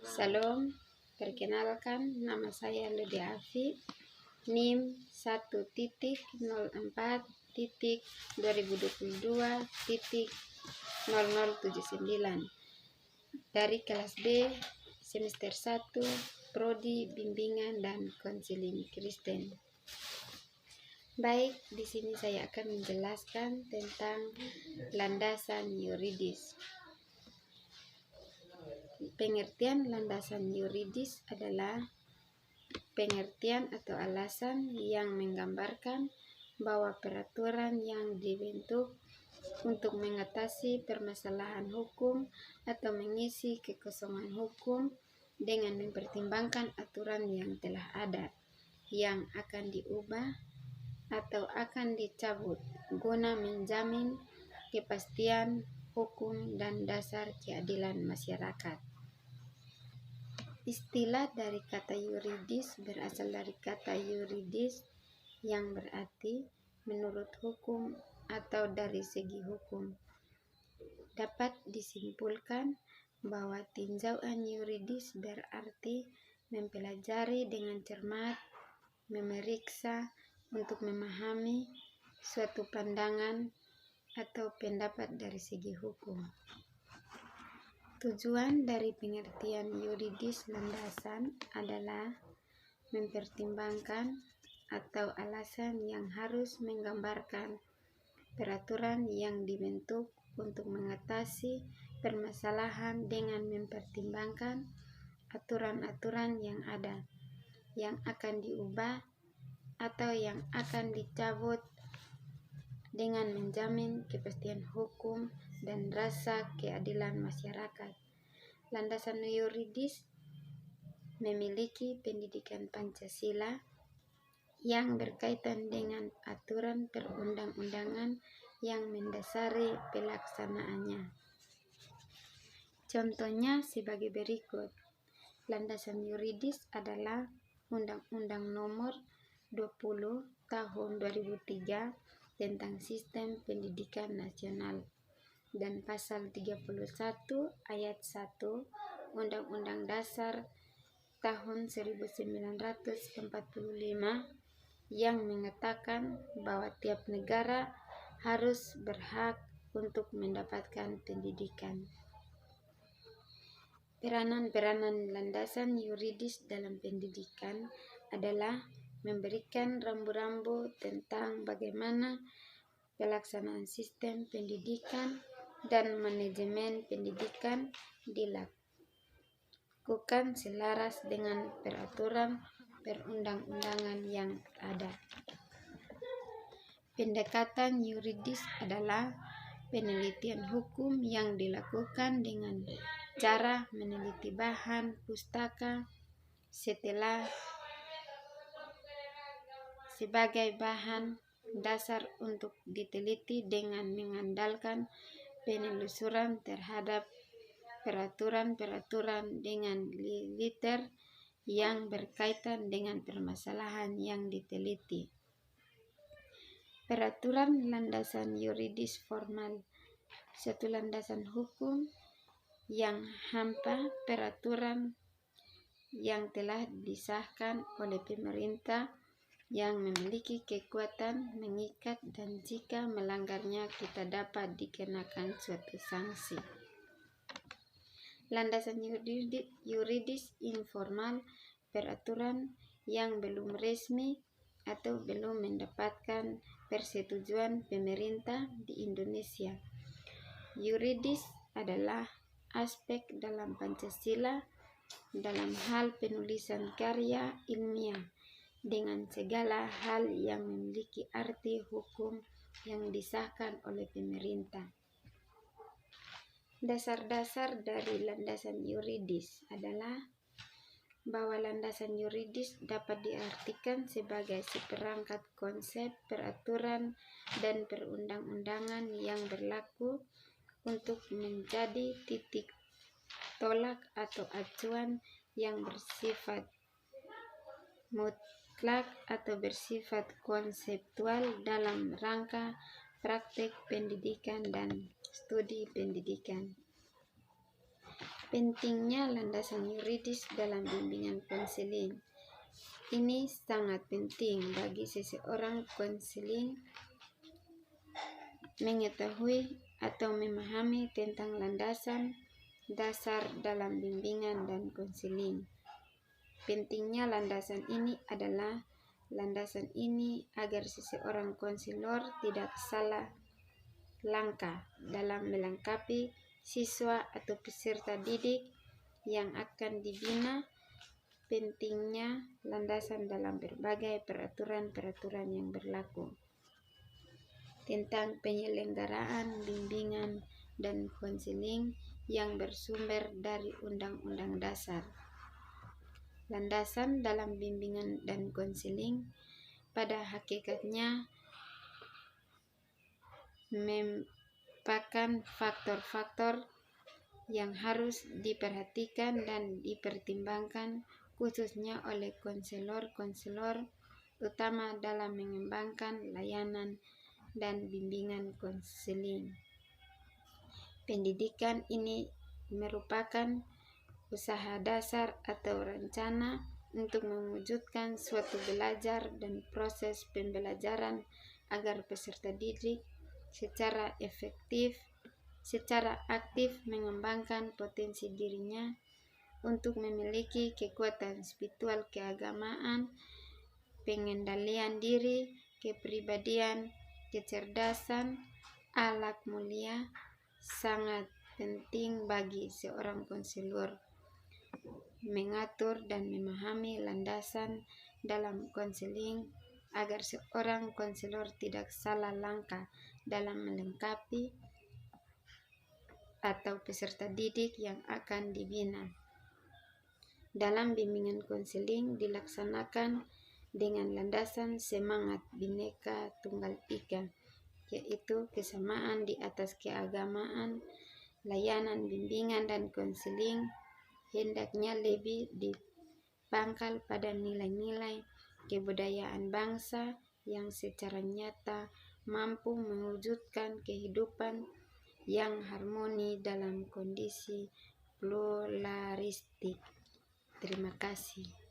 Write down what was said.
Salam, perkenalkan nama saya Ludi Afi, NIM 1.04.2022.0079 dari kelas B semester 1 Prodi Bimbingan dan Konseling Kristen. Baik, di sini saya akan menjelaskan tentang landasan yuridis. Pengertian landasan yuridis adalah pengertian atau alasan yang menggambarkan bahwa peraturan yang dibentuk untuk mengatasi permasalahan hukum atau mengisi kekosongan hukum dengan mempertimbangkan aturan yang telah ada, yang akan diubah atau akan dicabut guna menjamin kepastian hukum dan dasar keadilan masyarakat. Istilah dari kata yuridis berasal dari kata yuridis yang berarti menurut hukum atau dari segi hukum. Dapat disimpulkan bahwa tinjauan yuridis berarti mempelajari dengan cermat, memeriksa untuk memahami suatu pandangan atau pendapat dari segi hukum. Tujuan dari pengertian yuridis landasan adalah mempertimbangkan atau alasan yang harus menggambarkan peraturan yang dibentuk untuk mengatasi permasalahan dengan mempertimbangkan aturan-aturan yang ada, yang akan diubah atau yang akan dicabut dengan menjamin kepastian hukum dan rasa keadilan masyarakat. Landasan yuridis memiliki pendidikan Pancasila yang berkaitan dengan aturan perundang-undangan yang mendasari pelaksanaannya. Contohnya sebagai berikut. Landasan yuridis adalah Undang-Undang Nomor 20 Tahun 2003 tentang Sistem Pendidikan Nasional dan Pasal 31 Ayat 1 Undang-Undang Dasar tahun 1945 yang mengatakan bahwa tiap negara harus berhak untuk mendapatkan pendidikan. Peranan-peranan landasan yuridis dalam pendidikan adalah memberikan rambu-rambu tentang bagaimana pelaksanaan sistem pendidikan dan manajemen pendidikan dilakukan selaras dengan peraturan perundang-undangan yang ada. Pendekatan yuridis adalah penelitian hukum yang dilakukan dengan cara meneliti bahan pustaka sebagai bahan dasar untuk diteliti dengan mengandalkan penelusuran terhadap peraturan-peraturan dengan liter yang berkaitan dengan permasalahan yang diteliti. Peraturan landasan yuridis formal. Satu landasan hukum yang hampa peraturan yang telah disahkan oleh pemerintah yang memiliki kekuatan mengikat dan jika melanggarnya kita dapat dikenakan suatu sanksi. Landasan yuridis informal, peraturan yang belum resmi atau belum mendapatkan persetujuan pemerintah di Indonesia. Yuridis adalah aspek dalam Pancasila dalam hal penulisan karya ilmiah dengan segala hal yang memiliki arti hukum yang disahkan oleh pemerintah. Dasar-dasar dari landasan yuridis adalah bahwa landasan yuridis dapat diartikan sebagai seperangkat konsep, peraturan, dan perundang-undangan yang berlaku untuk menjadi titik tolak atau acuan yang bersifat mutlak atau bersifat konseptual dalam rangka praktek pendidikan dan studi pendidikan. Pentingnya landasan yuridis dalam bimbingan konseling. Ini sangat penting bagi seseorang konseling mengetahui atau memahami tentang landasan dasar dalam bimbingan dan konseling. Pentingnya landasan ini adalah landasan ini agar seseorang konselor tidak salah langkah dalam melengkapi siswa atau peserta didik yang akan dibina. Pentingnya landasan dalam berbagai peraturan-peraturan yang berlaku tentang penyelenggaraan bimbingan dan konseling yang bersumber dari Undang-Undang Dasar. Landasan dalam bimbingan dan konseling pada hakikatnya merupakan faktor-faktor yang harus diperhatikan dan dipertimbangkan khususnya oleh konselor-konselor utama dalam mengembangkan layanan dan bimbingan konseling. Pendidikan ini merupakan usaha dasar atau rencana untuk mewujudkan suatu belajar dan proses pembelajaran agar peserta didik secara aktif mengembangkan potensi dirinya untuk memiliki kekuatan spiritual keagamaan, pengendalian diri, kepribadian, kecerdasan, akhlak mulia. Sangat penting bagi seorang konselor mengatur dan memahami landasan dalam konseling agar seorang konselor tidak salah langkah dalam melengkapi atau peserta didik yang akan dibina. Dalam bimbingan konseling dilaksanakan dengan landasan semangat Bhinneka Tunggal Ika, yaitu kesamaan di atas keagamaan. Layanan bimbingan dan konseling hendaknya lebih dipangkal pada nilai-nilai kebudayaan bangsa yang secara nyata mampu mewujudkan kehidupan yang harmoni dalam kondisi pluralistik. Terima kasih.